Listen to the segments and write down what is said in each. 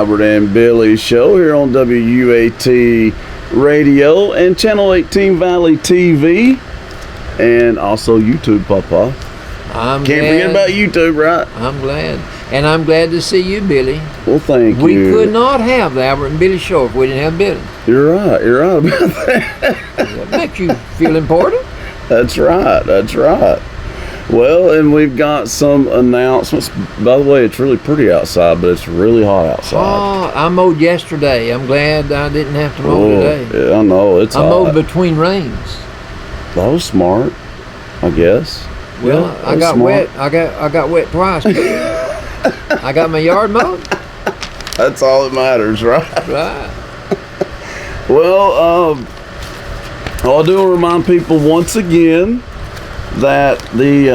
Robert and Billy show here on WUAT Radio and Channel 18 Valley TV, and also YouTube, Papa. Can't forget about YouTube, right? I'm glad. And I'm glad to see you, Billy. Well, thank you. We could not have the Albert and Billy show if we didn't have Billy. You're right about that. That makes you feel important. That's right. Well, and we've got some announcements. By the way, it's really pretty outside, but it's really hot outside. Oh, I mowed yesterday. I'm glad I didn't have to mow today. Yeah, I know. It's hot. I mowed between rains. That was smart, I guess. Well, I got wet. I got wet twice. I got my yard mowed. That's all that matters, right? Right. Well, I do want to remind people once again that the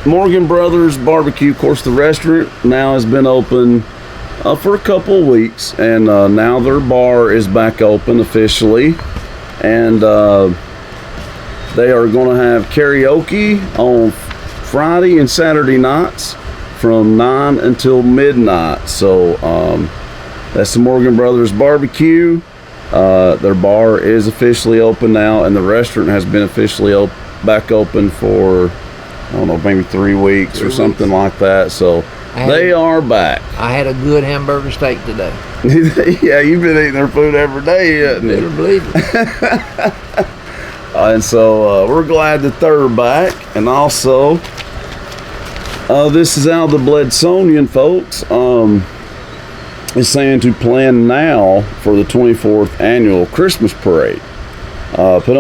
Morgan Brothers Barbecue, of course, the restaurant now has been open for a couple of weeks, and now their bar is back open officially, and they are going to have karaoke on Friday and Saturday nights from 9 until midnight. So that's the Morgan Brothers Barbecue. Their bar is officially open now, and the restaurant has been officially back open for, I don't know, maybe 3 weeks or something like that. So they are back. I had a good hamburger steak today. Yeah, you've been eating their food every day, haven't you? Better believe it. And so we're glad that they're back. And also, this is out of the Bledsonian, folks. Is saying to plan now for the 24th annual Christmas parade. Put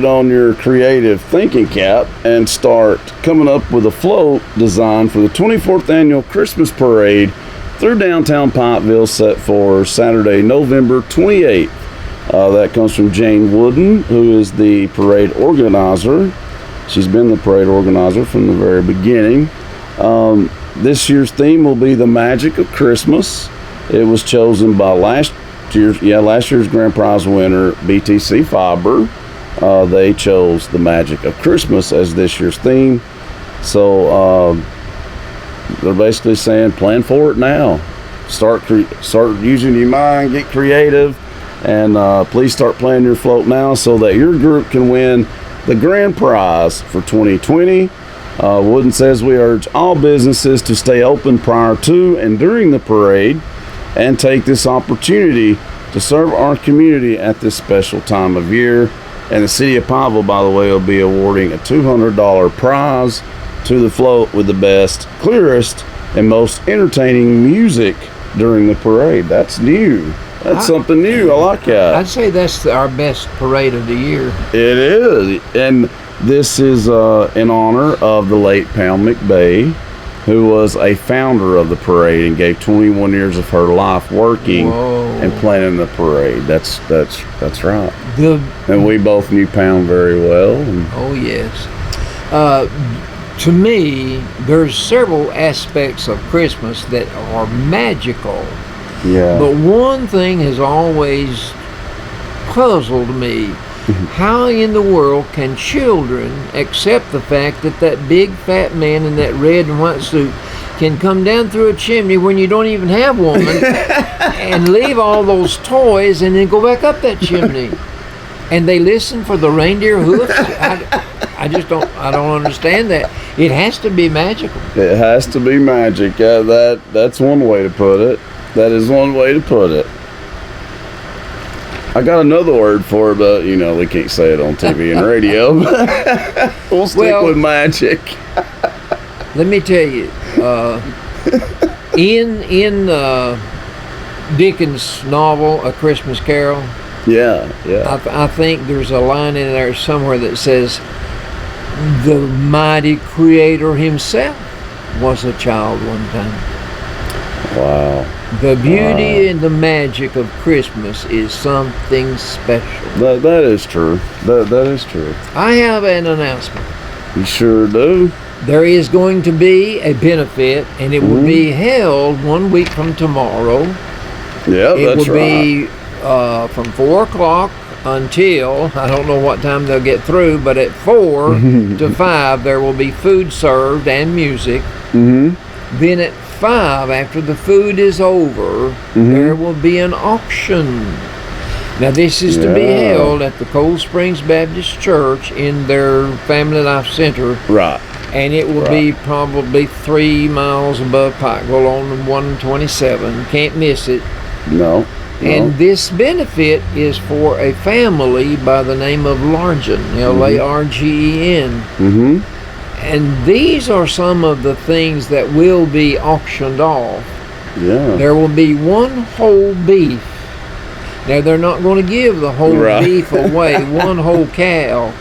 on your creative thinking cap and start coming up with a float design for the 24th annual Christmas parade through downtown Pikeville, set for Saturday, November 28th. That comes from Jane Wooden, who is the parade organizer. She's been the parade organizer from the very beginning. This year's theme will be the magic of Christmas. It was chosen by last year's grand prize winner, BTC Fiber. They chose the magic of Christmas as this year's theme. So they're basically saying, plan for it now. Start using your mind, get creative, and please start planning your float now so that your group can win the grand prize for 2020. Wooden says we urge all businesses to stay open prior to and during the parade, and take this opportunity to serve our community at this special time of year. And the city of Pikeville, by the way, will be awarding a $200 prize to the float with the best, clearest, and most entertaining music during the parade. That's new. That's something new. I like that. I'd say that's our best parade of the year. It is. And this is in honor of the late Pam McBay, who was a founder of the parade and gave 21 years of her life working and planning the parade. That's right. And we both knew Pam very well. Oh, yes. To me, there's several aspects of Christmas that are magical. Yeah. But one thing has always puzzled me. How in the world can children accept the fact that big fat man in that red and white suit can come down through a chimney when you don't even have one and leave all those toys and then go back up that chimney? And they listen for the reindeer hoofs? I don't understand that. It has to be magical. It has to be magic. That's one way to put it. That is one way to put it. I got another word for it, but we can't say it on TV and radio. We'll stick with magic. Let me tell you, in Dickens' novel A Christmas Carol, I think there's a line in there somewhere that says the mighty Creator himself was a child one time. Wow. The beauty and the magic of Christmas is something special. That is true. That is true. I have an announcement. You sure do. There is going to be a benefit, and it will be held 1 week from tomorrow. Yeah, that's right. It will be from 4 o'clock until, I don't know what time they'll get through, but at 4 to 5 there will be food served and music. Then at 5, after the food is over, there will be an auction. Now, this is to be held at the Cold Springs Baptist Church in their Family Life Center. Right. And it will be probably 3 miles above Pikeville on 127. Can't miss it. No. And this benefit is for a family by the name of Largen, Largen. And these are some of the things that will be auctioned off. Yeah. There will be one whole beef. Now, they're not going to give the whole beef away, one whole cow.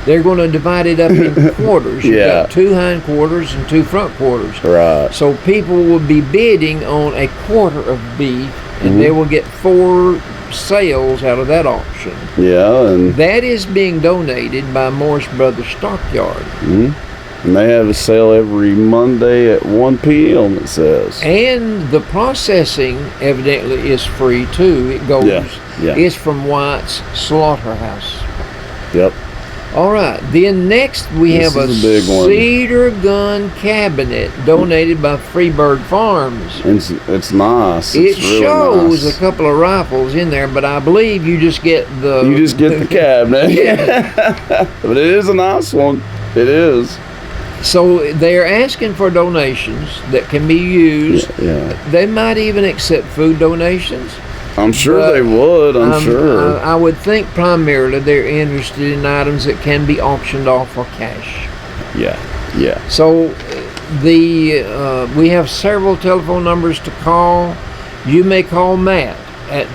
They're going to divide it up in quarters. You've got 2 hind quarters and 2 front quarters. Right. So people will be bidding on a quarter of beef, and they will get 4 sales out of that auction. Yeah, and that is being donated by Morris Brothers Stockyard. And they have a sale every Monday at 1 p.m., it says. And the processing evidently is free too. It goes, it's from White's Slaughterhouse. Yep. All right, then next we have a cedar gun cabinet donated by Freeburg Farms. It's nice. It really shows nice. a couple of rifles in there, but I believe you just get the... You just get the cabinet. But it is a nice one. It is. So they're asking for donations that can be used. They might even accept food donations. I'm sure they would. I'm sure. I would think primarily they're interested in items that can be auctioned off for cash. Yeah. So we have several telephone numbers to call. You may call Matt at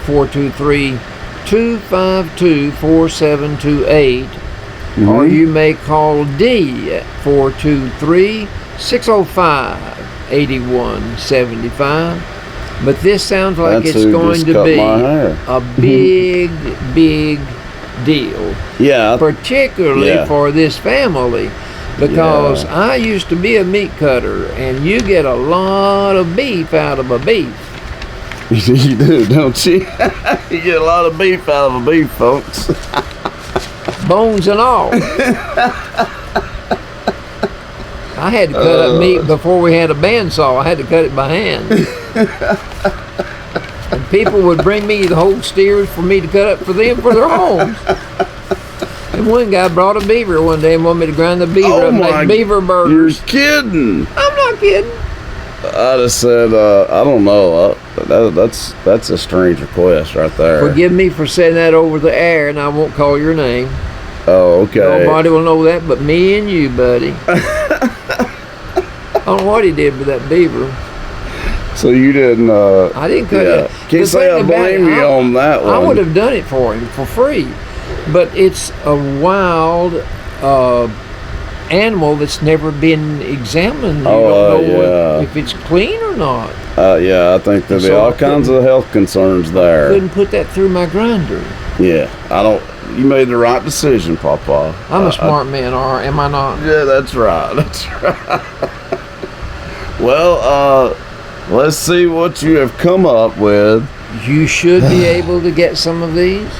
423-252-4728, or you may call D at 423-605-8175. But this sounds like it's going to be a big, big deal. Yeah. Particularly for this family. Because I used to be a meat cutter, and you get a lot of beef out of a beef. You do, don't you? You get a lot of beef out of a beef, folks. Bones and all. I had to cut up meat before we had a bandsaw. I had to cut it by hand. And people would bring me the whole steers for me to cut up for them for their homes. And one guy brought a beaver one day and wanted me to grind the beaver up and make beaver burgers. You're kidding. I'm not kidding. I just said, I don't know. That's a strange request right there. Forgive me for saying that over the air, and I won't call your name. Oh, okay. Nobody will know that but me and you, buddy. I don't know what he did with that beaver. So you didn't... I didn't cut it. Can't say I blame you on that one. I would have done it for him for free. But it's a wild animal that's never been examined. You don't know if it's clean or not. I think there'll be all kinds of health concerns there. I couldn't put that through my grinder. Yeah, you made the right decision, Papa. I'm a smart man, am I not? Yeah, that's right. Well, let's see what you have come up with. You should be able to get some of these.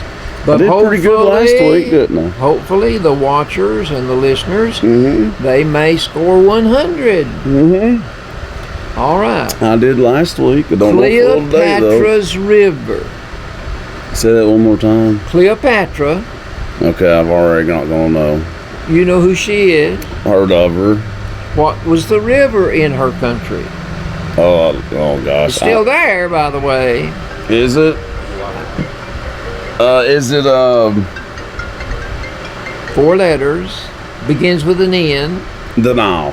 But I did pretty good last week, didn't I? Hopefully, the watchers and the listeners, they may score 100. All right. I did last week. I don't know if Cleopatra's River. Say that one more time. Cleopatra. Okay, I've already not gonna know. You know who she is? Heard of her. What was the river in her country? Oh gosh. It's still there, by the way. Is it? Is it 4 letters, begins with an N. The Nile.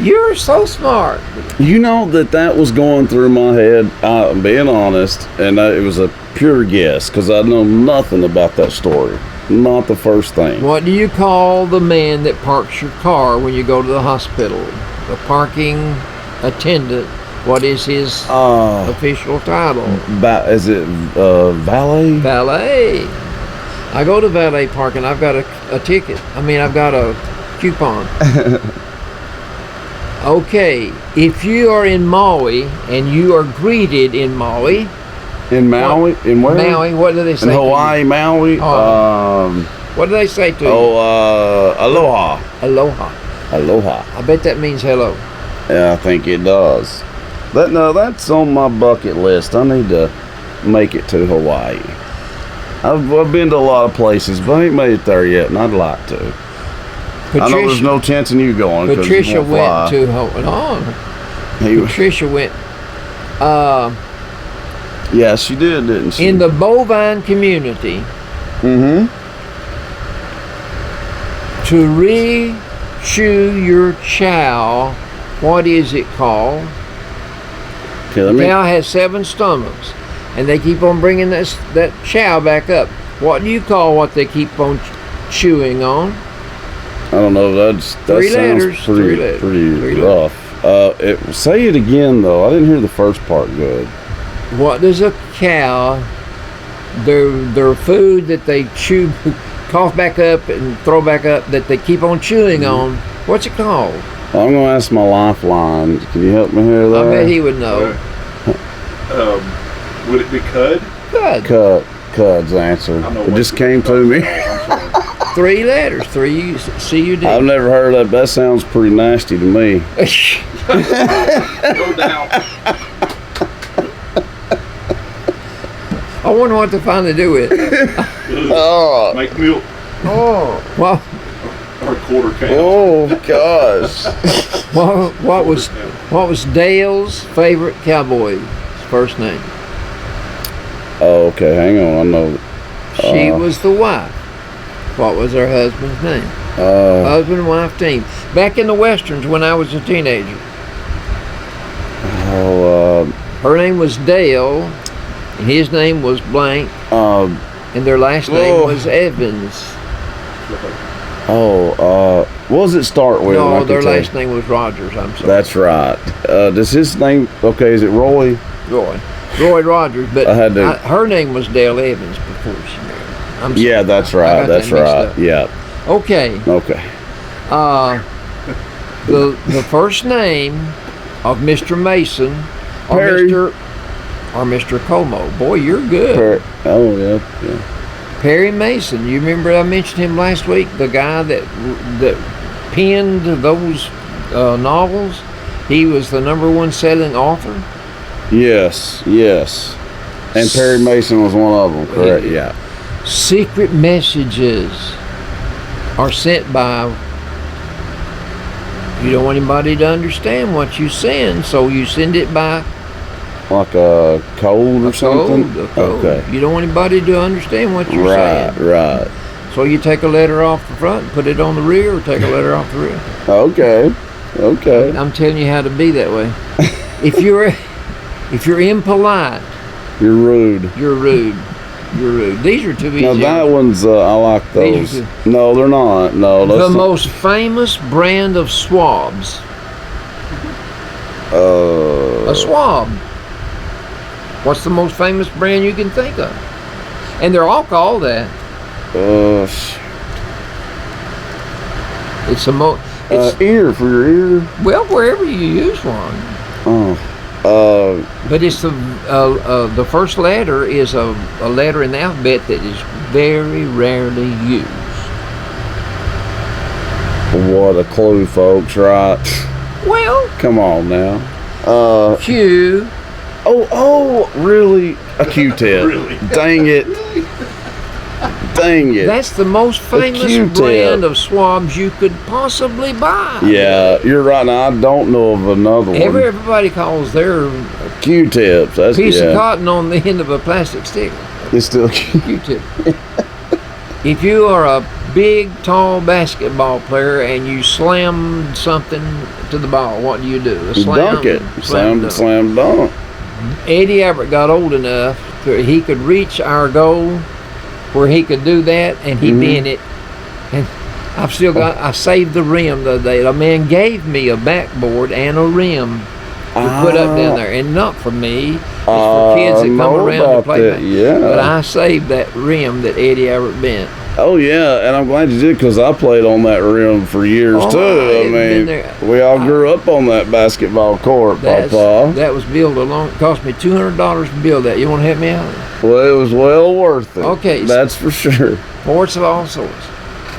You're so smart. You know that was going through my head, being honest, and it was a pure guess because I know nothing about that story. Not the first thing. What do you call the man that parks your car when you go to the hospital? The parking attendant. What is his official title? Is it valet? Valet. I go to valet parking. I've got a ticket. I've got a coupon. Okay, if you are in Maui and you are greeted in Maui. In Maui? In where? Maui. What do they say? In Hawaii, Maui. What do they say to you? Aloha. Aloha. Aloha. I bet that means hello. Yeah, I think it does. That's on my bucket list. I need to make it to Hawaii. I've been to a lot of places, but I ain't made it there yet, and I'd like to. I know there's no chance in you going. Patricia went to Hawaii. Patricia went. Yeah, she did, didn't she? In the bovine community. Mm-hmm. To re-chew your chow, what is it called? Okay, The cow has 7 stomachs, and they keep on bringing that chow back up. What do you call what they keep on chewing on? I don't know. That Three sounds letters. pretty Three rough. Say it again though. I didn't hear the first part good. What does a cow? Their food that they chew, cough back up and throw back up that they keep on chewing on. What's it called? I'm gonna ask my lifeline. Can you help me here? There? I bet he would know. Would it be cud? Cud's the answer. It just came to me. 3 letters. 3 C-U-D. I've never heard that. That sounds pretty nasty to me. No doubt. I wonder what to finally do with it. Oh. Make milk Oh. Well, or a quarter cow. Oh gosh. what was Dale's favorite cowboy's first name? Oh, okay. Hang on. I know. She was the wife. What was her husband's name? Husband and wife team. Back in the westerns when I was a teenager. Her name was Dale, and his name was blank, and their last name was Evans. What does it start with? No, their last name was Rogers. I'm sorry. That's right. Does his name? Okay, is it Roy? Roy Rogers, but her name was Dale Evans before she married. I'm sorry. Yeah, that's right. That's right. Yeah. Okay. The first name of Mr. Mason or Perry. Mr. Como. Boy, you're good. Yeah. Perry Mason. You remember I mentioned him last week? The guy that penned those novels. He was the #1 selling author. Yes. And Perry Mason was one of them, correct? Yeah. Secret messages are sent by. You don't want anybody to understand what you send, so you send it by. Like a code or something? A code. Okay. You don't want anybody to understand what you're saying. Right. So you take a letter off the front and put it on the rear, or take a letter off the rear. Okay. I'm telling you how to be that way. If you're impolite, you're rude. You're rude. These are too easy. Now that one's, I like those. No, they're not. No. The most famous brand of swabs. A swab. What's the most famous brand you can think of? And they're all called that. It's ear for your ear. Well, wherever you use one. But it's the first letter is a letter in the alphabet that is very rarely used. What a clue, folks! Right? Well, come on now. Q. Oh, really? A Q-tip. Really? Dang it. That's the most famous brand of swabs you could possibly buy. Yeah, you're right. Now, I don't know of another one. Everybody calls their Q-tips. That's piece of cotton on the end of a plastic stick. It's still Q-tip. If you are a big, tall basketball player and you slam something to the ball, what do? Dunk it. Slam dunk. Eddie Everett got old enough that he could reach our goal where he could do that, and he bent it. And I saved the rim the other day. A man gave me a backboard and a rim to put up down there, and not for me. It's for kids that come around to play. Yeah. But I saved that rim that Eddie Everett bent. Oh yeah, and I'm glad you did, because I played on that rim for years too. I mean, we all grew up on that basketball court, Papa. That was built cost me $200 to build that. You want to help me out? Well, it was well worth it. Okay, that's for sure. Sports of all sorts.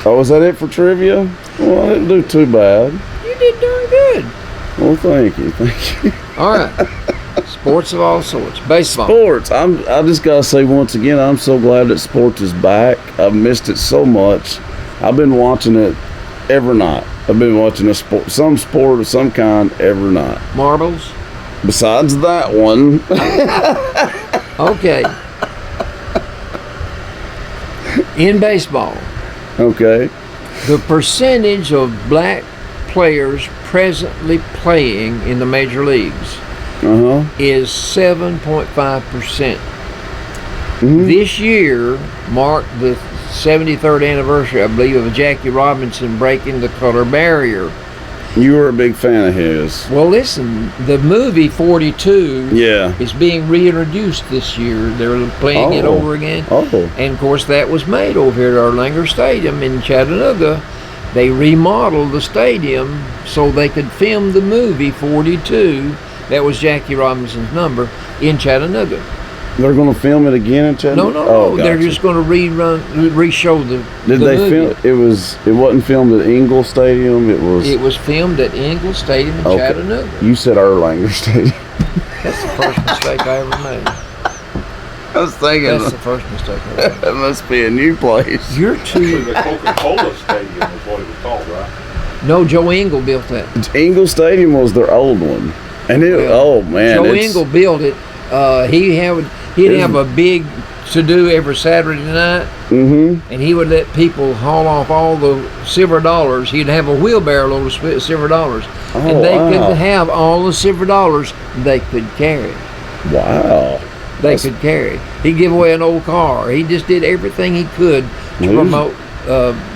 Oh, was that it for trivia? Well, I didn't do too bad. You did darn good. Well, thank you. All right. Sports of all sorts. Baseball. Sports. I just gotta say once again, I'm so glad that sports is back. I've missed it so much. I've been watching it every night. I've been watching some sport of some kind every night. Marbles. Besides that one. Okay. In baseball, Okay. the percentage of black players presently playing in the major leagues is 7.5%. This year marked the 73rd anniversary, I believe, of Jackie Robinson breaking the color barrier. You were a big fan of his. Well, listen, the movie 42 Yeah. is being reintroduced this year. They're playing it over again. And, of course, that was made over here at our Langer Stadium in Chattanooga. They remodeled the stadium so they could film the movie 42. That was Jackie Robinson's number in Chattanooga. They're going to film it again in Chattanooga? No. They're just going to re-show the Did they movie. film it? Wasn't filmed at Ingle Stadium. It was filmed at Ingle Stadium in Chattanooga. You said Erlanger Stadium. That's the first mistake I ever made. I was thinking That's the first mistake I ever made. that must be a new place. You're Actually, too. the Coca-Cola Stadium is what it was called, right? No, Joe Engle built that. Ingle Stadium was their old one, and Well, man, Joe Engle built it. He'd have a big to-do every Saturday night, and he would let people haul off all the silver dollars. He'd have a wheelbarrow load of silver dollars, and they could have all the silver dollars they could carry. Wow. Could carry. He'd give away an old car. He just did everything he could to promote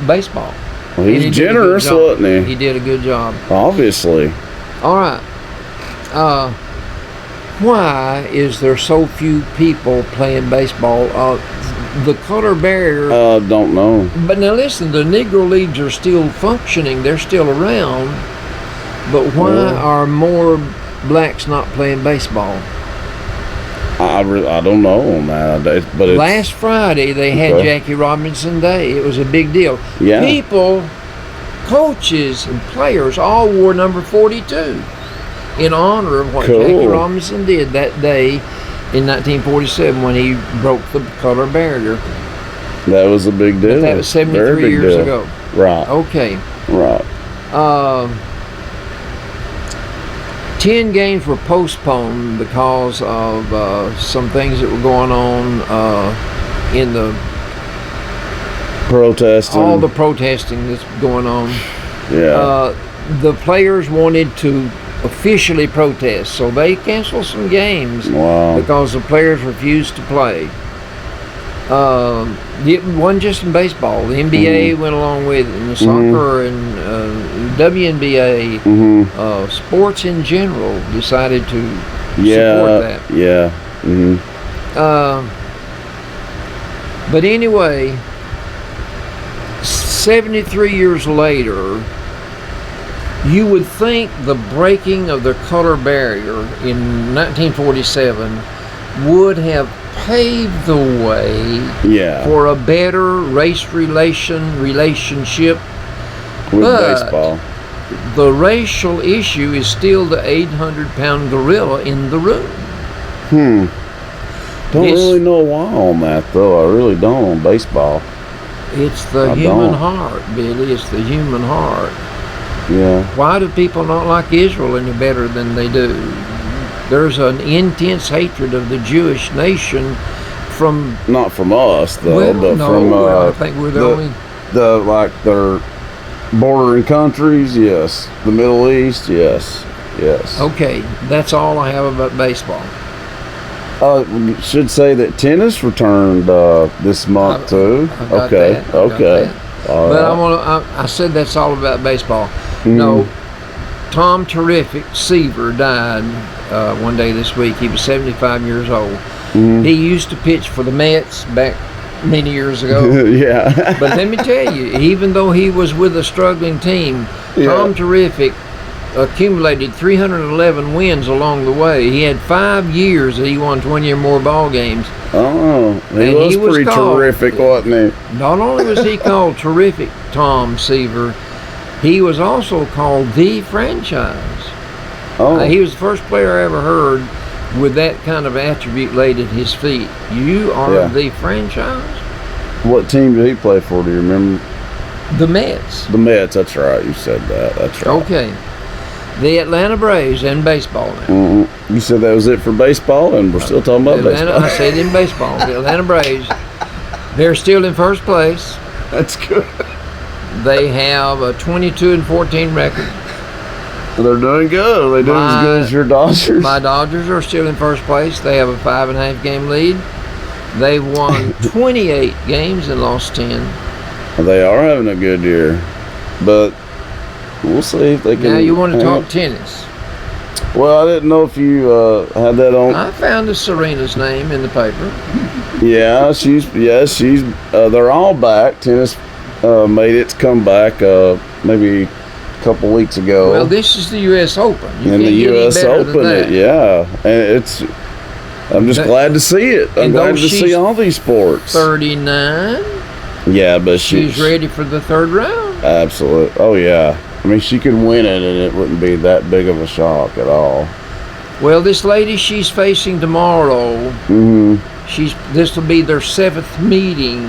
baseball. Well, And he's he did a good generous, job. wasn't he? He did a good job. Obviously. All right. Why is there so few people playing baseball? The color barrier. Don't know. But now listen, the Negro Leagues are still functioning. They're still around. But why are more blacks not playing baseball? I don't know on that. But it's, Last Friday they had Jackie Robinson Day. It was a big deal. Yeah. People, coaches, and players all wore number 42 in honor of what Jackie Robinson did that day in 1947 when he broke the color barrier. That was a big deal. But that was 73 years ago. Right. Okay. Right. 10 games were postponed because of some things that were going on in the protesting. all the protesting that's going on. Yeah. The players wanted to officially protest, so they canceled some games because the players refused to play. It wasn't just in baseball. The NBA went along with it, and the soccer and WNBA, sports in general decided to support that. Yeah. But anyway, 73 years later, you would think the breaking of the color barrier in 1947 would have paved the way for a better race relationship with baseball. The racial issue is still the 800-pound gorilla in the room. Don't really know why on that, though. I really don't on baseball. It's the human heart, Billy. It's the human heart. Yeah. Why do people not like Israel any better than they do? There's an intense hatred of the Jewish nation from... Not from us, though, but no, from... I think we're the only... their bordering countries, yes. The Middle East, yes. Okay, that's all I have about baseball. Should say that tennis returned this month, too. Okay. But I said that's all about baseball. No, Tom Terrific Seaver died one day this week. He was 75 years old. He used to pitch for the Mets back many years ago. But let me tell you, even though he was with a struggling team, Tom Terrific accumulated 311 wins along the way. He had 5 years that he won 20 or more ball games. Oh, he was pretty terrific, wasn't he? Not only was he called Terrific Tom Seaver, he was also called the franchise. Oh. He was the first player I ever heard with that kind of attribute laid at his feet. You are Yeah. the franchise? What team did he play for? Do you remember? The Mets. The Mets. That's right. You said that. That's right. Okay. The Atlanta Braves in baseball now. You said that was it for baseball, and we're still talking about Atlanta, baseball. I said in baseball. The Atlanta Braves, they're still in first place. That's good. They have a 22-14 record. They're doing good. Are they doing as good as your Dodgers? My Dodgers are still in first place. They have a 5.5 game lead. They've won 28 games and lost 10. They are having a good year, but we'll see if they can. Now you want to hang talk up. tennis. Well, I didn't know if you had that on. I found a Serena's name in the paper. Yeah, she's. They're all back. Tennis made its comeback maybe a couple weeks ago. Well, this is the U.S. Open. You in can't the get any U.S. better than Open, that. yeah, and it's. I'm just glad to see it. I'm and glad though to see she's all these sports. 39. Yeah, but She's ready for the third round. Absolutely. Oh yeah. I mean, she could win it, and it wouldn't be that big of a shock at all. Well, this lady she's facing tomorrow, this will be their 7th meeting,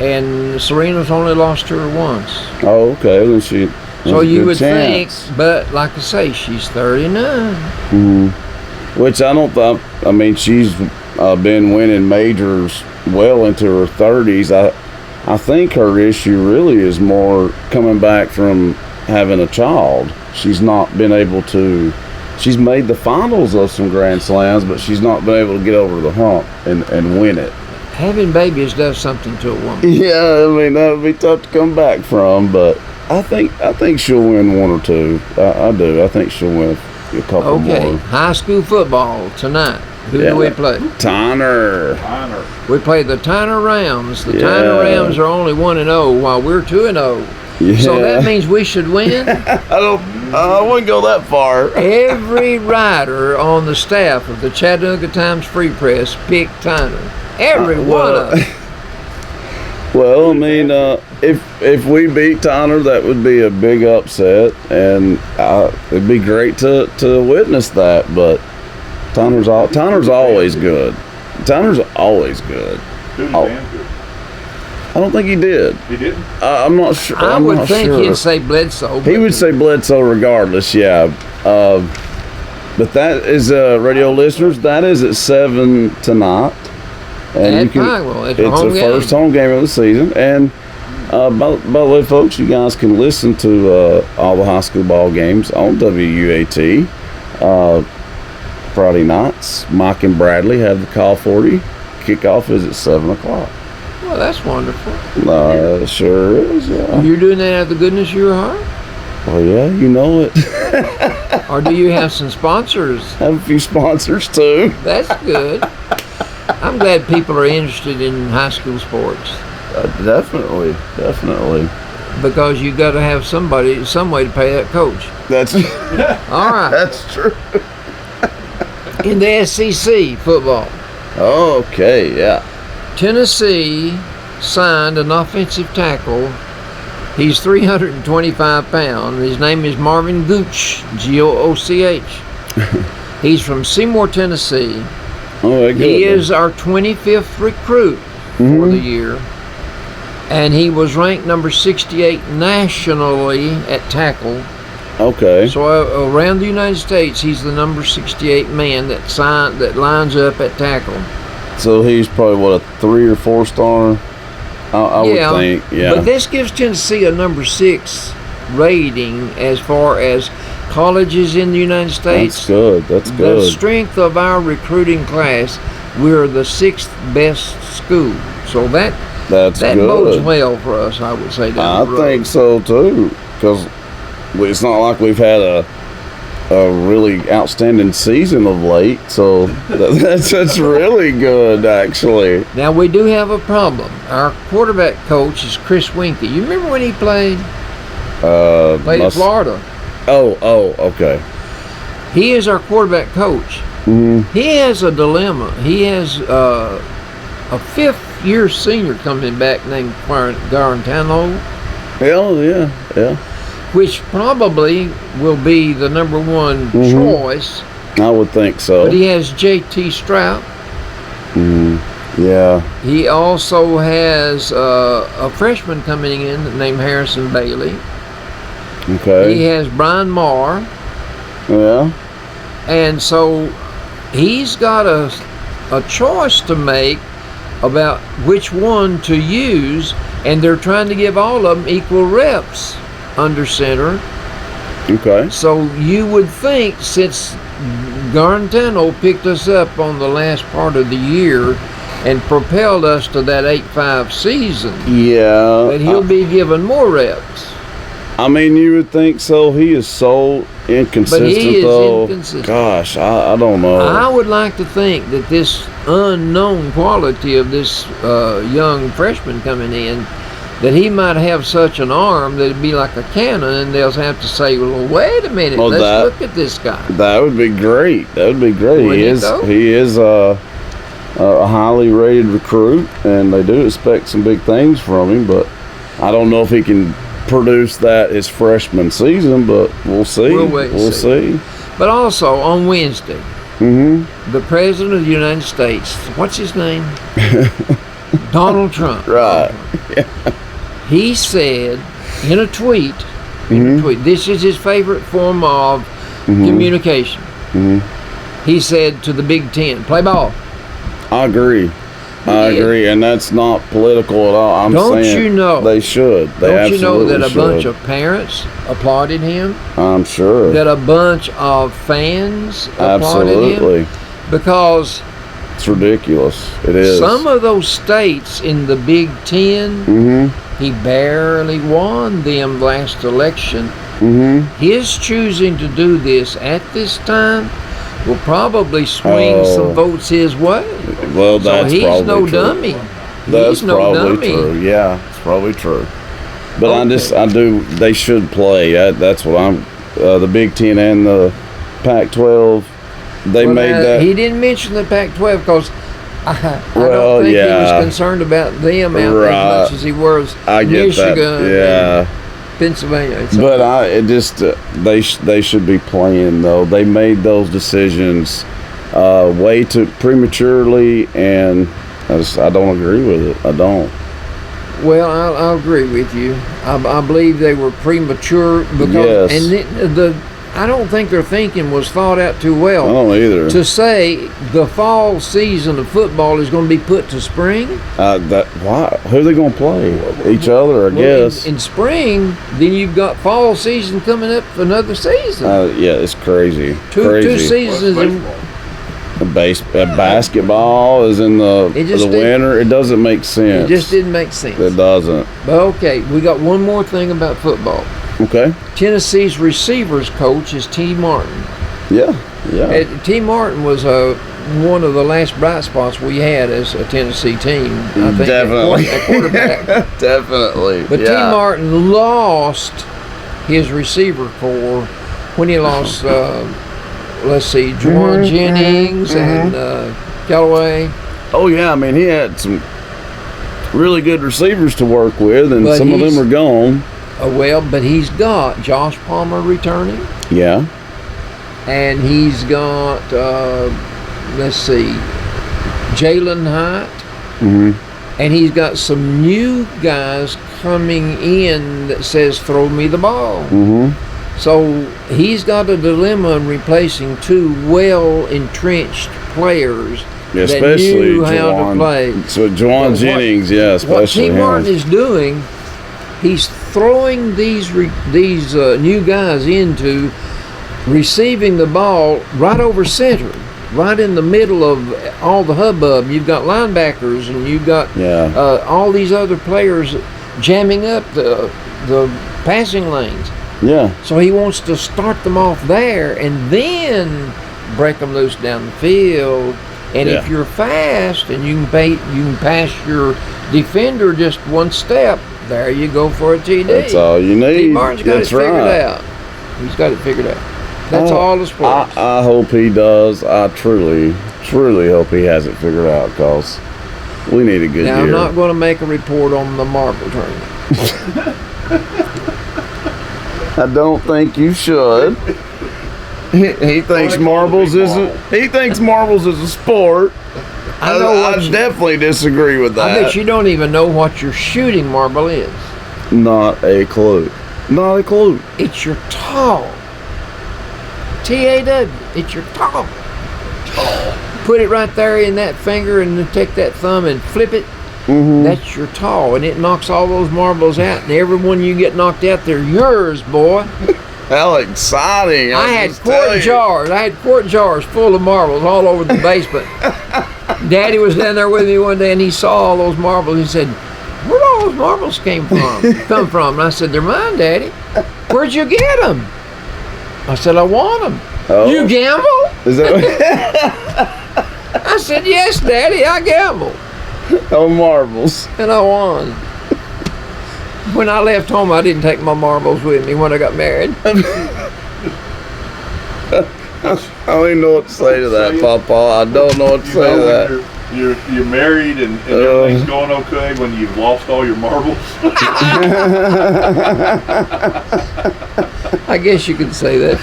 and Serena's only lost to her once. Oh, okay. Then she. So you would chance. think, but like I say, she's 39. Which I don't. I mean, she's been winning majors well into her 30s. I think her issue really is more coming back from having a child. She's not been able to. She's made the finals of some Grand Slams, but she's not been able to get over the hump and win it. Having babies does something to a woman. Yeah, I mean that would be tough to come back from, but I think she'll win one or two. I do. I think she'll win a couple Okay, more. high school football tonight. Who do we play? Tyner. We play the Tyner Rams. The Yeah. Tyner Rams are only 1-0, while we're 2-0. Yeah. So that means we should win. I wouldn't go that far. Every writer on the staff of the Chattanooga Times Free Press picked Tyner. Every one of them. Well, I mean, if we beat Tyner, that would be a big upset, and it'd be great to witness that. But Tyner's always good. Tyner's always good. Oh. I don't think he did. He didn't? I'm not sure. I I'm would not think sure. he'd say Bledsoe. He would say Bledsoe regardless, yeah. But that is, radio listeners, that is at 7 tonight. And At Pikeville. It's a home the game. first home game of the season. And by the way, folks, you guys can listen to all the high school ball games on WUAT Friday nights. Mike and Bradley have the Call 40. Kickoff is at 7 o'clock. Well, that's wonderful. Sure is, yeah. You're doing that out of the goodness of your heart? Well, yeah, you know it. Or do you have some sponsors? Have a few sponsors, too. That's good. I'm glad people are interested in high school sports. Definitely. Because you got to have some way to pay that coach. That's All right. that's true. In the SEC football, Okay, yeah. Tennessee signed an offensive tackle. He's 325 pounds. His name is Marvin Gooch, Gooch. He's from Seymour, Tennessee. Oh, He is our 25th recruit for the year. And he was ranked number 68 nationally at tackle. Okay. So around the United States, he's the number 68 man that lines up at tackle. So he's probably what, a 3 or 4 star? I would think. Yeah. But this gives Tennessee a number 6 rating as far as colleges in the United States. That's good. That's The good. strength of our recruiting class, we're the 6th best school. So that That's bodes good. well for us, I would say. I Down the road. think so too, because it's not like we've had a really outstanding season of late. So that's really good, actually. Now we do have a problem. Our quarterback coach is Chris Winkie. You remember when he played in Florida? Oh, okay. He is our quarterback coach. He has a dilemma. He has a 5th-year senior coming back named Garantano. Hell, yeah. which probably will be the number one choice. I would think so. But he has J.T. Strout. Yeah. He also has a freshman coming in named Harrison Bailey. Okay. He has Brian Marr. Yeah. And so he's got a choice to make about which one to use, and they're trying to give all of them equal reps under center. Okay. So you would think, since Garantano picked us up on the last part of the year and propelled us to that 8-5 season, Yeah. that he'll be given more reps. I mean, you would think so. He is so inconsistent, But he is though. inconsistent. Gosh, I don't know. I would like to think that this unknown quality of this young freshman coming in, that he might have such an arm that it'd be like a cannon, and they'll have to say, well, wait a minute, Well, let's look at this guy. That would be great. That would be great. Wouldn't He is a highly rated recruit, and they do expect some big things from him, but I don't know if he can produce that his freshman season, but we'll see. We'll wait and see. But also on Wednesday, the President of the United States, what's his name? Donald Trump. Right. He said in a tweet, this is his favorite form of communication. He said to the Big Ten, play ball. I agree. I agree, and that's not political at all. I'm Don't saying you know? They should. They Don't you know absolutely that a bunch should. of parents applauded him? I'm sure. That a bunch of fans applauded Absolutely. him? Because It's ridiculous. It is. some of those states in the Big Ten, he barely won them last election. His choosing to do this at this time will probably swing some votes his way. Well, So that's he's probably no true. dummy. That's He's no probably dummy. true. Yeah, it's probably true. But Okay. they should play. That's what I'm, the Big Ten and the Pac-12, they Well, made that. He didn't mention the Pac-12 because I Well, don't think he yeah. was concerned about them out Right. as much as he was I get Michigan that. and Yeah. Pennsylvania. But they should be playing, though. They made those decisions way too prematurely, and I don't agree with it. I don't. Well, I'll agree with you. I believe they were premature because, Yes. and I don't think their thinking was thought out too well. I don't either. To say the fall season of football is going to be put to spring. Why? Who are they going to play? Each other, I Well, guess. in spring, then you've got fall season coming up for another season. Yeah, it's crazy. Two crazy. seasons in. Basketball is in the winter. It doesn't make sense. It just didn't make sense. It doesn't. But okay, we got one more thing about football. Okay. Tennessee's receivers coach is T. Martin. Yeah. Yeah. T. Martin was one of the last bright spots we had as a Tennessee team. I think Definitely. At quarterback. Definitely. But T. Martin lost his receiver corps when he lost, let's see, Juwan Jennings and Callaway. Oh yeah. I mean, he had some really good receivers to work with, and But some of them are gone. But he's got Josh Palmer returning, Yeah. and he's got, let's see, Jalen Hyatt, and he's got some new guys coming in that says, throw me the ball. So he's got a dilemma in replacing two well-entrenched players Especially that knew how to play. So Juwan Jennings, yeah, What especially T. Martin is doing, he's throwing these new guys into receiving the ball right over center, right in the middle of all the hubbub. You've got linebackers and you've got all these other players jamming up the passing lanes. Yeah. So he wants to start them off there and then break them loose down the field. And if you're fast and you can pass your defender just one step, there you go for a TD. That's all you need. T. Martin's got it figured out. He's got it figured out. That's all the sports. I hope he does. I truly hope he has it figured out, because we need a good year. I'm not going to make a report on the marble tournament. I don't think you should. He thinks marbles is a sport. I definitely disagree with that. I bet you don't even know what your shooting marble is. Not a clue. Not a clue. It's your taw. T-A-W. It's your taw. Put it right there in that finger and then take that thumb and flip it. Mm-hmm. That's your taw, and it knocks all those marbles out. And every one you get knocked out, they're yours, boy. How exciting! I had quart jars full of marbles all over the basement. Daddy was down there with me one day, and he saw all those marbles. He said, "Where'd all those marbles come from?" And I said, "They're mine, Daddy." "Where'd you get them?" I said, "I won them." Oh. "You gamble?" Is that I said, "Yes, Daddy, I gamble." Oh, marbles. And I won. When I left home, I didn't take my marbles with me when I got married. I don't even know what to say to that, Papa. I don't know what to say to that. You're married and everything's going okay when you've lost all your marbles. I guess you could say that.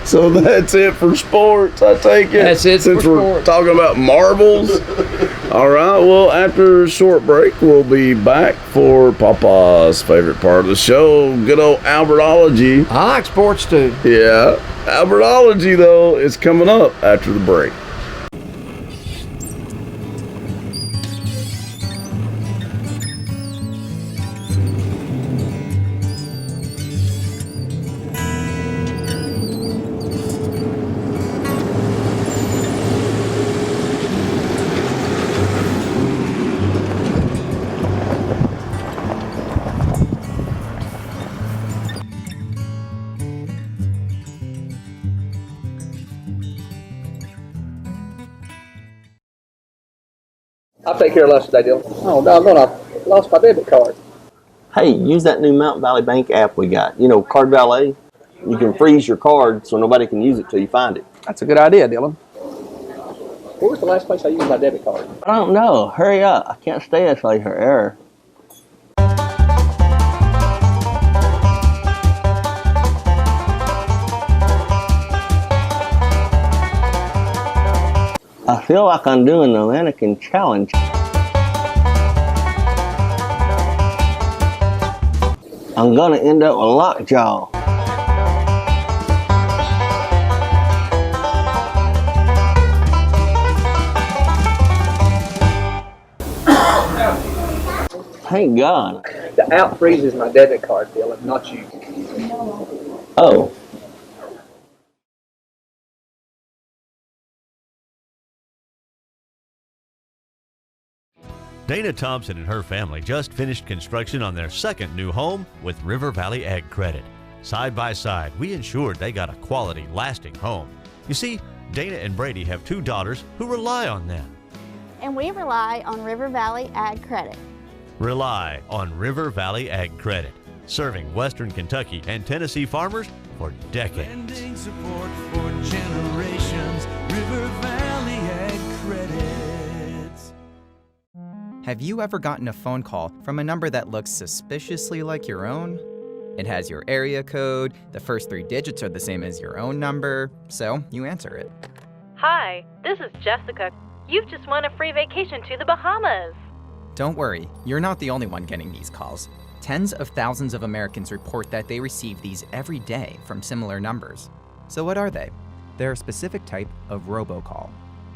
So that's it for sports, I take it. That's it Since for we're sports. talking about marbles. All right, well, after a short break, we'll be back for Papa's favorite part of the show, good old Albertology. I like sports too. Yeah, Albertology, though, is coming up after the break. I'll take care of less today, Dylan. Oh, no, I lost my debit card. Hey, use that new Mountain Valley Bank app we got. You know, Card Valet. You can freeze your card so nobody can use it till you find it. That's a good idea, Dylan. Where was the last place I used my debit card? I don't know. Hurry up. I can't stay until I hear error. I feel like I'm doing the mannequin challenge. I'm gonna end up with lockjaw. Thank God. The app freezes my debit card, Dylan, not you. Oh. Dana Thompson and her family just finished construction on their second new home with River Valley Ag Credit. Side by side, we ensured they got a quality, lasting home. You see, Dana and Brady have two daughters who rely on them. And we rely on River Valley Ag Credit. Rely on River Valley Ag Credit, serving Western Kentucky and Tennessee farmers for decades. Lending support for generations, River Valley Ag Credit. Have you ever gotten a phone call from a number that looks suspiciously like your own? It has your area code, the first 3 digits are the same as your own number, so you answer it. Hi, this is Jessica. You've just won a free vacation to the Bahamas. Don't worry, you're not the only one getting these calls. Tens of thousands of Americans report that they receive these every day from similar numbers. So what are they? They're a specific type of robocall.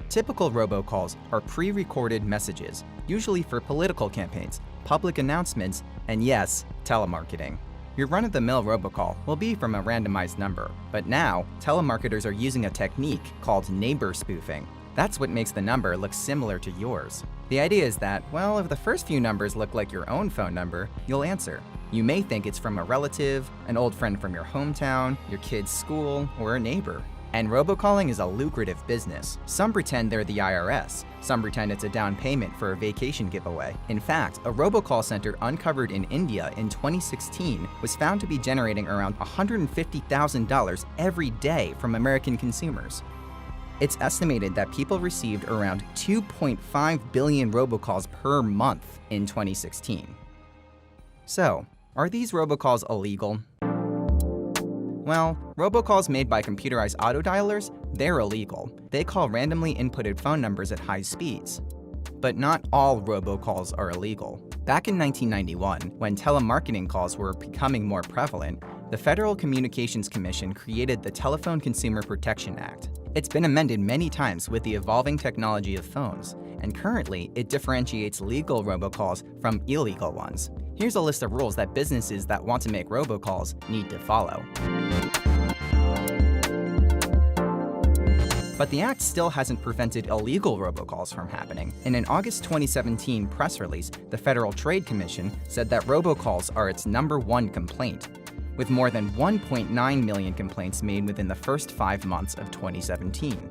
Typical robocalls are pre-recorded messages, usually for political campaigns, public announcements, and yes, telemarketing. Your run-of-the-mill robocall will be from a randomized number, but now, telemarketers are using a technique called neighbor spoofing. That's what makes the number look similar to yours. The idea is that, well, if the first few numbers look like your own phone number, you'll answer. You may think it's from a relative, an old friend from your hometown, your kid's school, or a neighbor. And robocalling is a lucrative business. Some pretend they're the IRS. Some pretend it's a down payment for a vacation giveaway. In fact, a robocall center uncovered in India in 2016 was found to be generating around $150,000 every day from American consumers. It's estimated that people received around 2.5 billion robocalls per month in 2016. So, are these robocalls illegal? Well, robocalls made by computerized autodialers, they're illegal. They call randomly inputted phone numbers at high speeds. But not all robocalls are illegal. Back in 1991, when telemarketing calls were becoming more prevalent, the Federal Communications Commission created the Telephone Consumer Protection Act. It's been amended many times with the evolving technology of phones, and currently it differentiates legal robocalls from illegal ones. Here's a list of rules that businesses that want to make robocalls need to follow. But the act still hasn't prevented illegal robocalls from happening. In an August 2017 press release, the Federal Trade Commission said that robocalls are its #1 complaint, with more than 1.9 million complaints made within the first 5 months of 2017.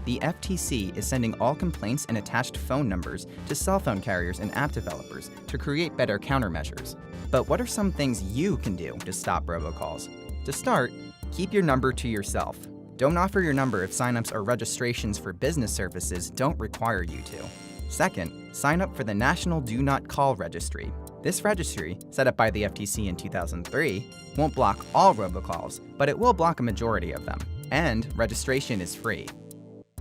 The FTC is sending all complaints and attached phone numbers to cell phone carriers and app developers to create better countermeasures. But what are some things you can do to stop robocalls? To start, keep your number to yourself. Don't offer your number if signups or registrations for business services don't require you to. Second, sign up for the National Do Not Call Registry. This registry, set up by the FTC in 2003, won't block all robocalls, but it will block a majority of them. And registration is free.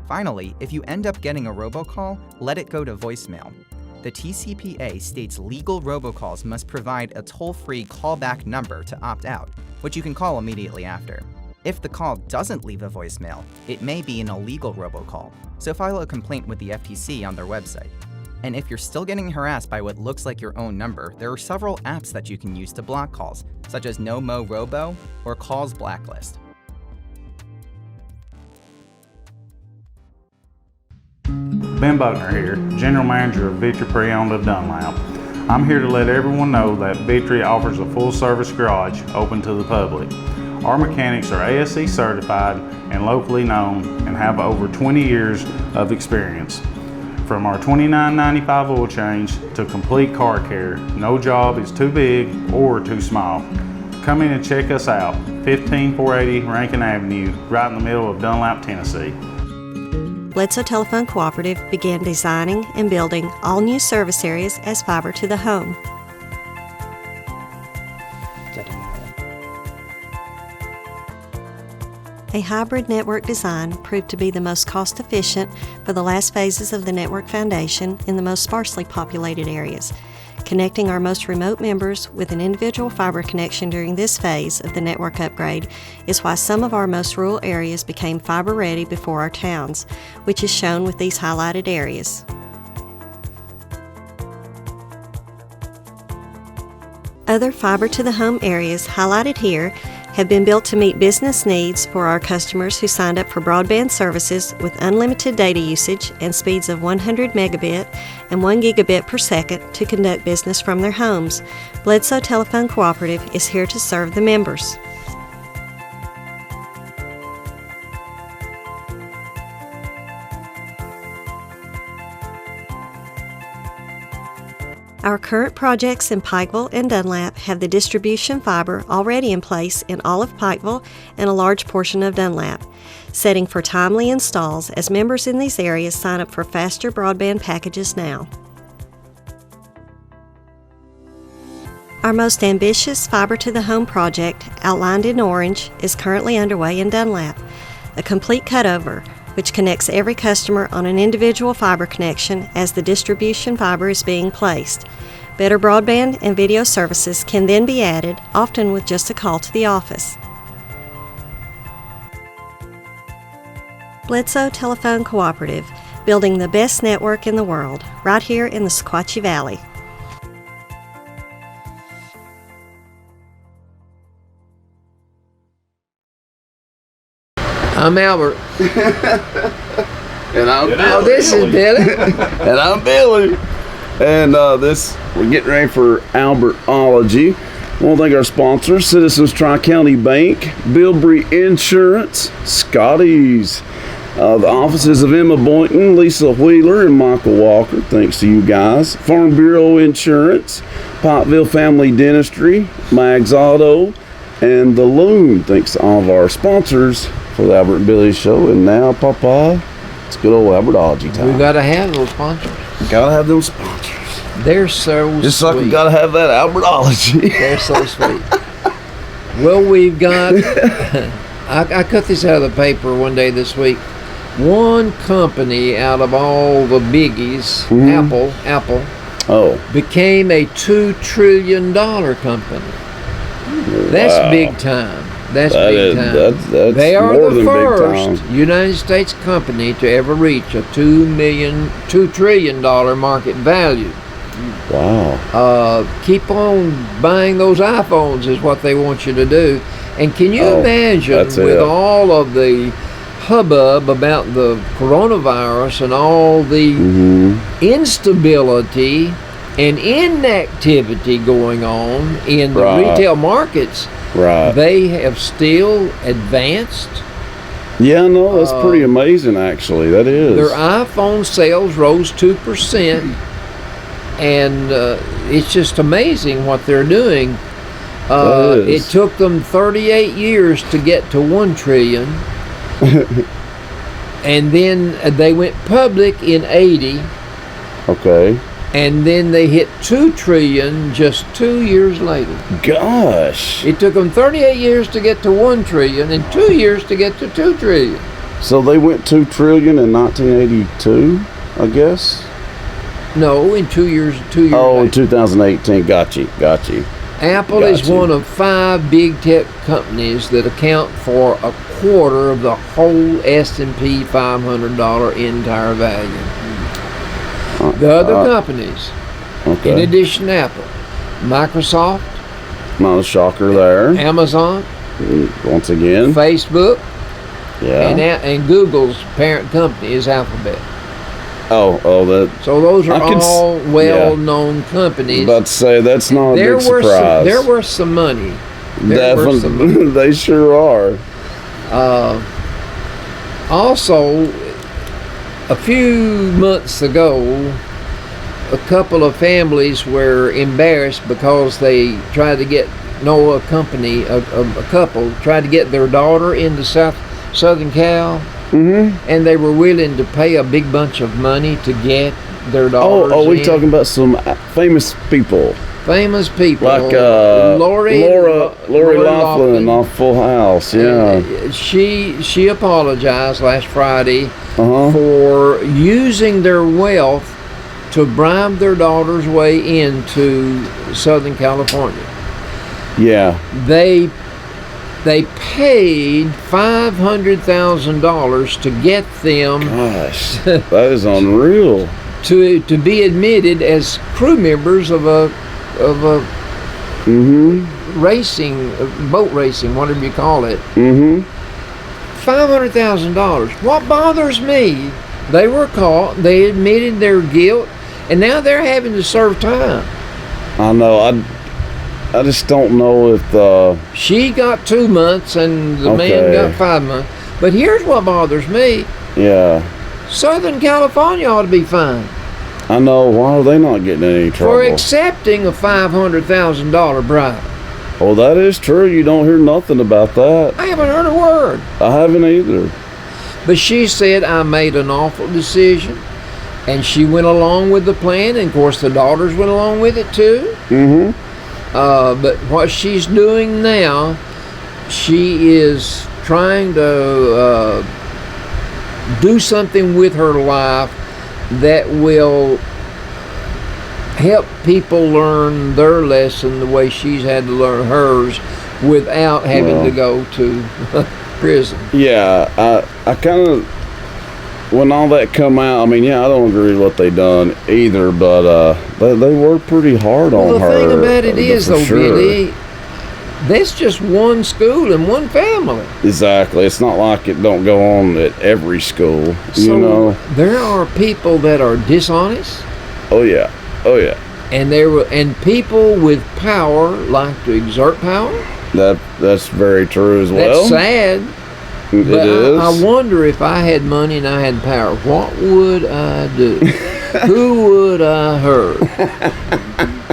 Finally, if you end up getting a robocall, let it go to voicemail. The TCPA states legal robocalls must provide a toll-free callback number to opt out, which you can call immediately after. If the call doesn't leave a voicemail, it may be an illegal robocall, so file a complaint with the FTC on their website. And if you're still getting harassed by what looks like your own number, there are several apps that you can use to block calls, such as No Mo Robo or Calls Blacklist. Ben Buckner here, General Manager of Victory Pre-Owned of Dunlap. I'm here to let everyone know that Victory offers a full-service garage open to the public. Our mechanics are ASE certified and locally known and have over 20 years of experience. From our $29.95 oil change to complete car care, no job is too big or too small. Come in and check us out, 15480 Rankin Avenue, right in the middle of Dunlap, Tennessee. Bledsoe Telephone Cooperative began designing and building all new service areas as fiber to the home. A hybrid network design proved to be the most cost-efficient for the last phases of the network foundation in the most sparsely populated areas. Connecting our most remote members with an individual fiber connection during this phase of the network upgrade is why some of our most rural areas became fiber-ready before our towns, which is shown with these highlighted areas. Other fiber-to-the-home areas highlighted here have been built to meet business needs for our customers who signed up for broadband services with unlimited data usage and speeds of 100 megabit and 1 gigabit per second to conduct business from their homes. Bledsoe Telephone Cooperative is here to serve the members. Our current projects in Pikeville and Dunlap have the distribution fiber already in place in all of Pikeville and a large portion of Dunlap, setting for timely installs as members in these areas sign up for faster broadband packages now. Our most ambitious fiber-to-the-home project, outlined in orange, is currently underway in Dunlap, a complete cutover which connects every customer on an individual fiber connection as the distribution fiber is being placed. Better broadband and video services can then be added, often with just a call to the office. Bledsoe Telephone Cooperative, building the best network in the world, right here in the Sequatchie Valley. I'm Albert. And I'm Billy. Oh, this is Billy. And I'm Billy. And we're getting ready for Albertology. I want to thank our sponsors, Citizens Tri-County Bank, Bilbrey Insurance, Scotty's, the offices of Emma Boynton, Lisa Wheeler, and Michael Walker. Thanks to you guys. Farm Bureau Insurance, Pottville Family Dentistry, Mags Auto, and The Loon. Thanks to all of our sponsors for the Albert and Billy Show. And now, Papa, it's good old Albertology time. We gotta have those sponsors. Gotta have those sponsors. They're so just sweet. Just like we gotta have that Albertology. They're so sweet. Well, we've got. I cut this out of the paper one day this week. One company out of all the biggies, Apple, became a $2 trillion company. That's big time. That's big time. That's they are more the than first big time. United States company to ever reach a $2 trillion market value. Wow. Keep on buying those iPhones is what they want you to do. And can you imagine with all of the hubbub about the coronavirus and all the instability and inactivity going on in the retail markets, they have still advanced. Yeah, no, that's pretty amazing, actually. That is. Their iPhone sales rose 2%, and it's just amazing what they're doing. It took them 38 years to get to 1 trillion. And then they went public in 80. Okay. And then they hit 2 trillion just 2 years later. Gosh. It took them 38 years to get to 1 trillion and 2 years to get to 2 trillion. So they went 2 trillion in 1982, I guess? No, in 2 years. Oh, in 2018. Got you. Apple is one of 5 big tech companies that account for a quarter of the whole S&P $500 entire value. The other companies, in addition to Apple, Microsoft, not a shocker there. Amazon, once again, Facebook, yeah, and Google's parent company is Alphabet. So those are all well-known companies. About to say that's not a big surprise. They're worth some money. Definitely, they sure are. Also, a few months ago, a couple of families were embarrassed because they tried to get a couple tried to get their daughter into Southern Cal. And they were willing to pay a big bunch of money to get their daughters we talking about some famous people. Famous people. Like Lori Loughlin off Full House, yeah. She apologized last Friday for using their wealth to bribe their daughter's way into Southern California. Yeah. They paid $500,000 to get them. Gosh, that is unreal. to be admitted as crew members of a racing, boat racing, whatever you call it. $500,000. What bothers me, they were caught, they admitted their guilt, and now they're having to serve time. I know. I just don't know if she got 2 months and the man got 5 months. But here's what bothers me. Yeah. Southern California ought to be fined. I know. Why are they not getting in any trouble? For accepting a $500,000 bribe. Well, that is true. You don't hear nothing about that. I haven't heard a word. I haven't either. But she said, I made an awful decision. And she went along with the plan. And, of course, the daughters went along with it, too. But what she's doing now, she is trying to do something with her life that will help people learn their lesson the way she's had to learn hers without having to go to prison. Yeah, I kind of, when all that come out, I mean, I don't agree with what they done either, but they were pretty hard on her. The thing about it is, though, Billy, that's just one school and one family. Exactly. It's not like it don't go on at every school, you know. There are people that are dishonest. Oh yeah. And people with power like to exert power. That's very true as well. That's sad. It is. I wonder if I had money and I had power, what would I do? Who would I hurt?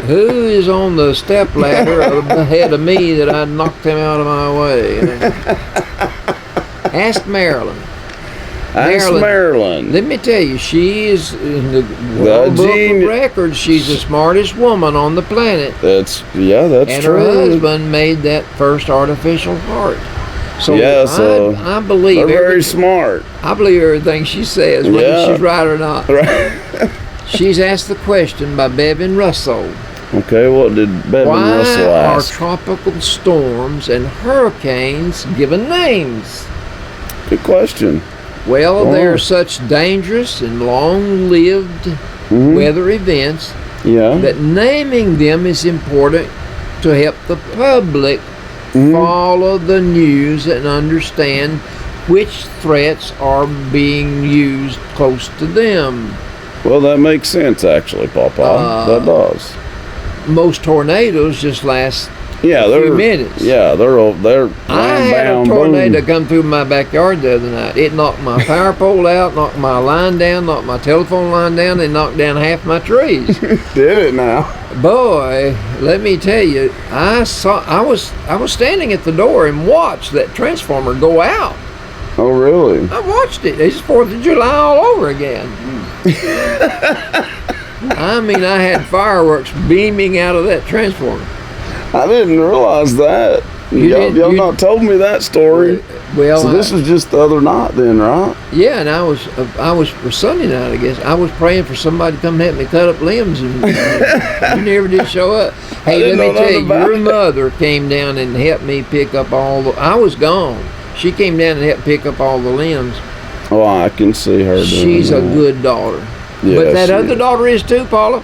Who is on the step ladder ahead of me that I'd knock them out of my way? Ask Marilyn. Ask Marilyn. Let me tell you, she is in the World Book of Records. She's the smartest woman on the planet. That's true. And her husband made that first artificial heart. So I believe they're very smart. I believe everything she says, whether she's right or not. Right. She's asked the question by Bevan Russo. Okay, what did Bevan Russo ask? Why are tropical storms and hurricanes given names? Good question. Well, they're such dangerous and long-lived weather events that naming them is important to help the public follow the news and understand which threats are being used close to them. Well, that makes sense, actually, Papa. That does. Most tornadoes just last a few minutes. Yeah, they're. I had a tornado come through my backyard the other night. It knocked my power pole out, knocked my line down, knocked my telephone line down, and knocked down half my trees. Did it now? Boy, let me tell you, I was standing at the door and watched that transformer go out. Oh, really? I watched it. It's 4th of July all over again. I mean, I had fireworks beaming out of that transformer. I didn't realize that. Y'all not told me that story. Well, so this was just the other night then, right? Yeah, and I was for Sunday night, I guess. I was praying for somebody to come help me cut up limbs, and you never did show up. Hey, let me tell you, your mother came down and helped me pick up I was gone. She came down and helped pick up all the limbs. Oh, I can see her doing She's a good daughter. Yeah, but that other daughter is too, Paula.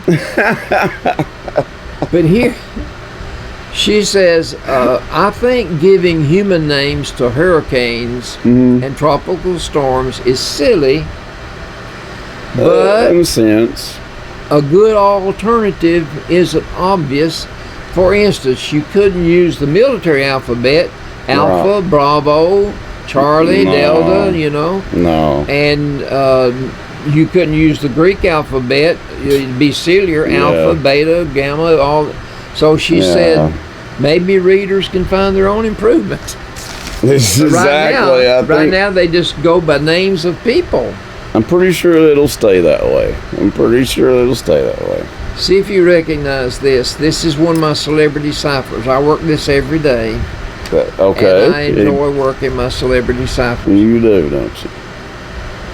But here, she says, I think giving human names to hurricanes and tropical storms is silly, but in a sense, a good alternative isn't obvious. For instance, you couldn't use the military alphabet, Alpha, Bravo, Charlie, Delta, No. And you couldn't use the Greek alphabet. It'd be sillier, Alpha, Beta, Gamma, all. So she said, maybe readers can find their own improvements. This is Right now, they just go by names of people. I'm pretty sure it'll stay that way. See if you recognize this. This is one of my celebrity ciphers. I work this every day. Okay. And I enjoy working my celebrity ciphers. You do, don't you?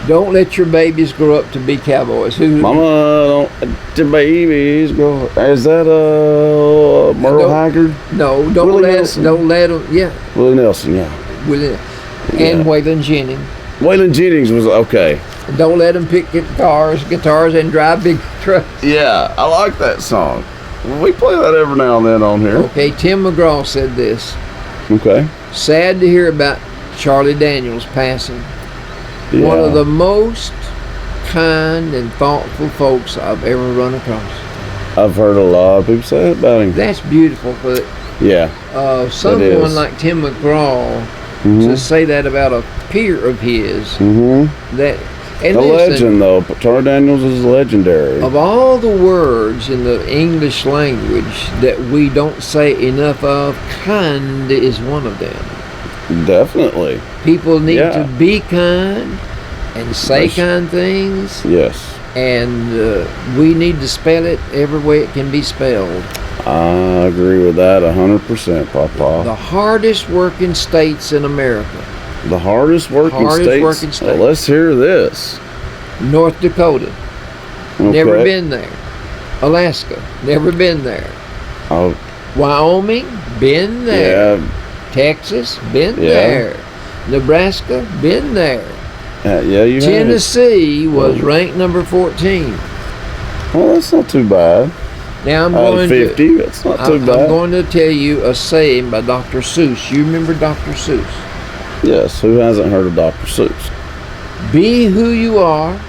Don't let your babies grow up to be cowboys. Mama, don't let your babies grow up. Is that Merle Haggard? No, don't let them. Yeah. Willie Nelson, yeah. Willie, and Waylon Jennings. Waylon Jennings was okay. Don't let them pick guitars, and drive big trucks. Yeah, I like that song. We play that every now and then on here. Okay, Tim McGraw said this. Okay. Sad to hear about Charlie Daniels passing. Yeah. One of the most kind and thoughtful folks I've ever run across. I've heard a lot of people say that about him. That's beautiful, but someone like Tim McGraw to say that about a peer of his. Legend, though. Charlie Daniels is legendary. Of all the words in the English language that we don't say enough of, kind is one of them. Definitely. People need to be kind and say kind things. Yes. And we need to spell it every way it can be spelled. I agree with that 100%, Papa. The hardest working states in America. The hardest working states? Well, let's hear this. North Dakota. Okay. Never been there. Alaska. Never been there. Oh. Wyoming. Been there. Yeah. Texas, been there. Nebraska, been there. You Tennessee was ranked number 14. Well, that's not too bad. Now I'm going 50, that's not too bad. I'm going to tell you a saying by Dr. Seuss. You remember Dr. Seuss? Yes, who hasn't heard of Dr. Seuss? Be who you are.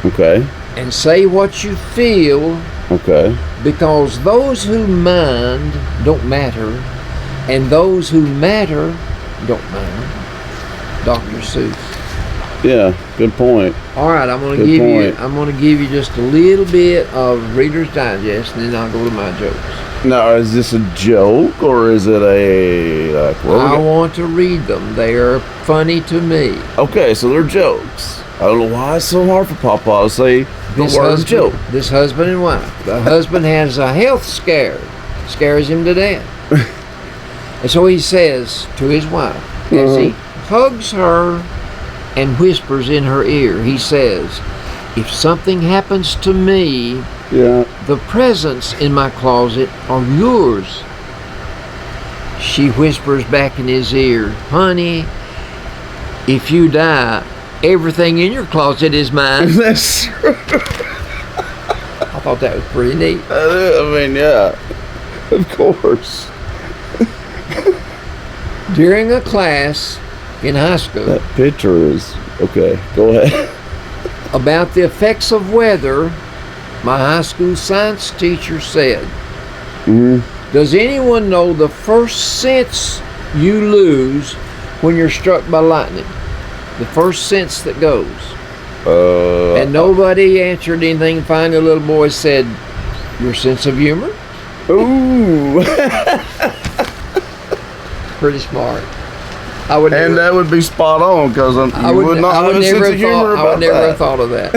Okay. And say what you feel. Okay. Because those who mind don't matter. And those who matter don't matter. Dr. Seuss. Yeah, good point. All right, I'm going to give you just a little bit of Reader's Digest, and then I'll go to my jokes. Now, is this a joke or is it I want to read them. They are funny to me. Okay, so they're jokes. don't know why it's so hard for Papa to say the word joke. This husband and wife. The husband has a health scare. Scares him to death. And so he says to his wife, as he hugs her and whispers in her ear, he says, if something happens to me, the presents in my closet are yours. She whispers back in his ear, honey, if you die, everything in your closet is mine. That's true. I thought that was pretty neat. I mean, yeah, of course. During a class in high school. That picture is, okay, go ahead. About the effects of weather, my high school science teacher said, does anyone know the first sense you lose when you're struck by lightning? The first sense that goes. And nobody answered anything. Finally, the little boy said, your sense of humor? Ooh. Pretty smart. And that would be spot on, because you would not have a sense of humor about that. I would never have thought of that.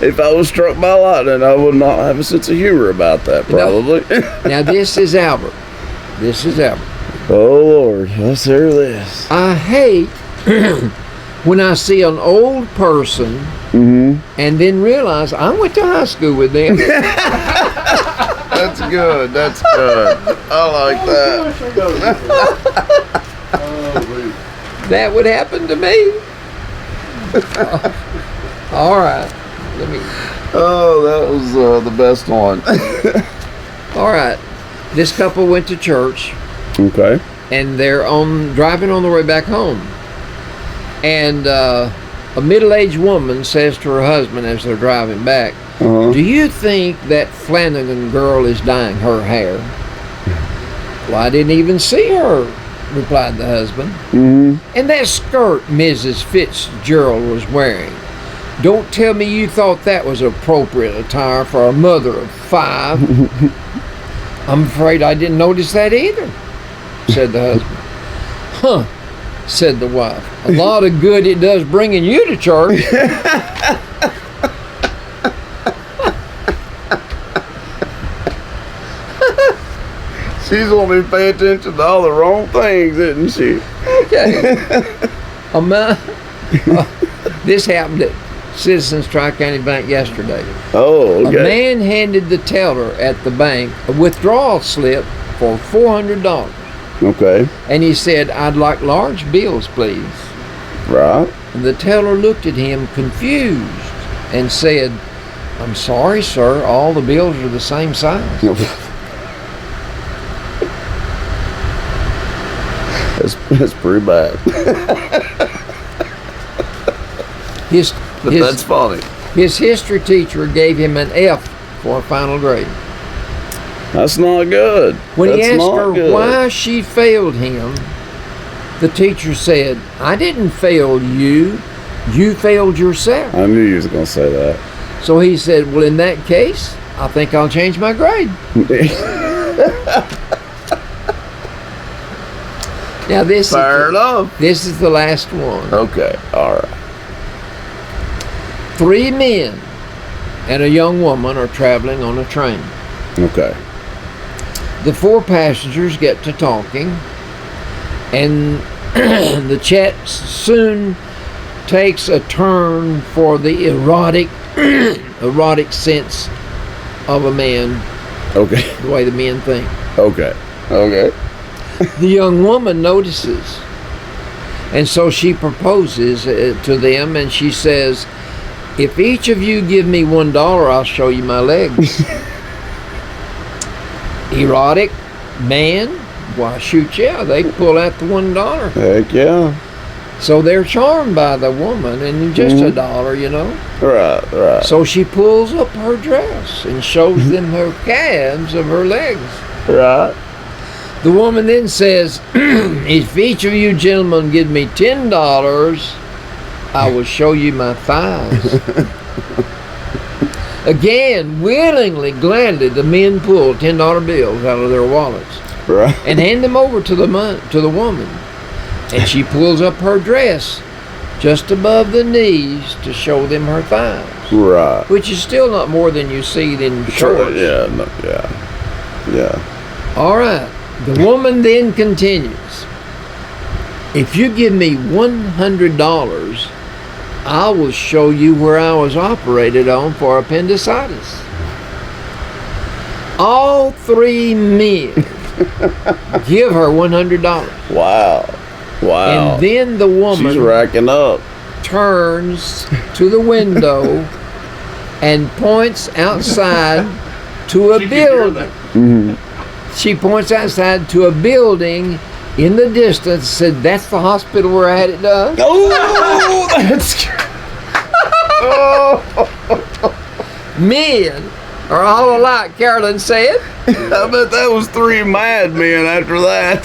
If I was struck by lightning, I would not have a sense of humor about that, probably. Now, this is Albert. This is Albert. Oh, Lord. Let's hear this. I hate when I see an old person and then realize I went to high school with them. That's good. That's good. I like that. That would happen to me. All right. Oh, that was the best one. All right. This couple went to church. Okay. And they're driving on their way back home. And a middle-aged woman says to her husband as they're driving back, do you think that Flanagan girl is dyeing her hair? Well, I didn't even see her, replied the husband. And that skirt Mrs. Fitzgerald was wearing, don't tell me you thought that was appropriate attire for a mother of 5. I'm afraid I didn't notice that either, said the husband. Huh, said the wife. A lot of good it does bringing you to church. She's only paying attention to all the wrong things, isn't she? Okay. This happened at Citizens Tri-County Bank yesterday. Oh, okay. A man handed the teller at the bank a withdrawal slip for $400. Okay. And he said, I'd like large bills, please. Right. And the teller looked at him confused and said, I'm sorry, sir, all the bills are the same size. That's pretty bad. But that's funny. His history teacher gave him an F for a final grade. That's not good. When he asked her why she failed him, the teacher said, I didn't fail you. You failed yourself. I knew you was going to say that. So he said, well, in that case, I think I'll change my grade. Now this Fair enough. This is the last one. Okay, all right. 3 men and a young woman are traveling on a train. Okay. The 4 passengers get to talking, and the chat soon takes a turn for the erotic sense of a man. Okay. The way the men think. Okay. Okay. The young woman notices, and so she proposes to them, and she says, if each of you give me $1, I'll show you my legs. Erotic man, why shoot, yeah, they pull out the $1. Heck yeah. So they're charmed by the woman, and just $1, you know. Right, right. So she pulls up her dress and shows them her calves of her legs. Right. The woman then says, if each of you gentlemen give me $10, I will show you my thighs. Again, willingly, gladly, the men pull $10 bills out of their wallets, right, and hand them over to the woman. And she pulls up her dress, just above the knees to show them her thighs. Right. Which is still not more than you see in shorts. Yeah, no, yeah. All right. The woman then continues, if you give me $100, I will show you where I was operated on for appendicitis. All three men give her $100. Wow. And then the woman, she's racking up, turns to the window and points outside to a building. Mm-hmm. She points outside to a building in the distance, said, that's the hospital where I had it done. Oh, that's... Men are all alike, Carolyn said. I bet that was three mad men after that.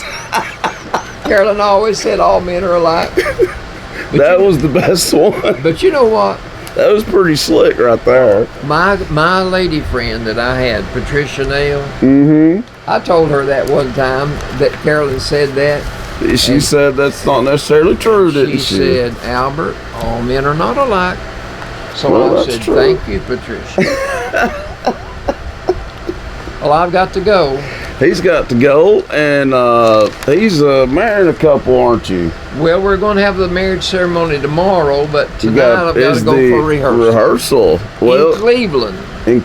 Carolyn always said all men are alike. That was the best one. But you know what? That was pretty slick right there. My lady friend that I had, Patricia Nail, Mm-hmm. I told her that one time that Carolyn said that. She said that's not necessarily true, didn't she? She said, Albert, all men are not alike. So Well, I that's said, true. thank you, Patricia. Well, I've got to go. He's got to go, and he's marrying a couple, aren't you? Well, we're going to have the marriage ceremony tomorrow, but tonight I've got to go for rehearsal. Well, in Cleveland. Okay.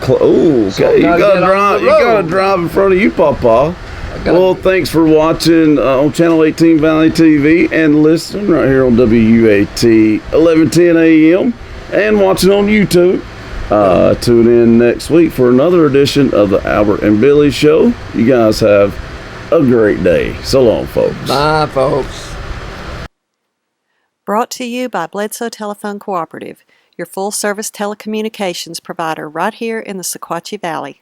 So you gotta gotta get on drive. the You gotta road. drive in front of you, Papa. Well, thanks for watching on Channel 18 Valley TV and listening right here on WUAT 1110 AM and watching on YouTube. Tune in next week for another edition of the Albert and Billy Show. You guys have a great day. So long, folks. Bye, folks. Brought to you by Bledsoe Telephone Cooperative, your full-service telecommunications provider right here in the Sequatchie Valley.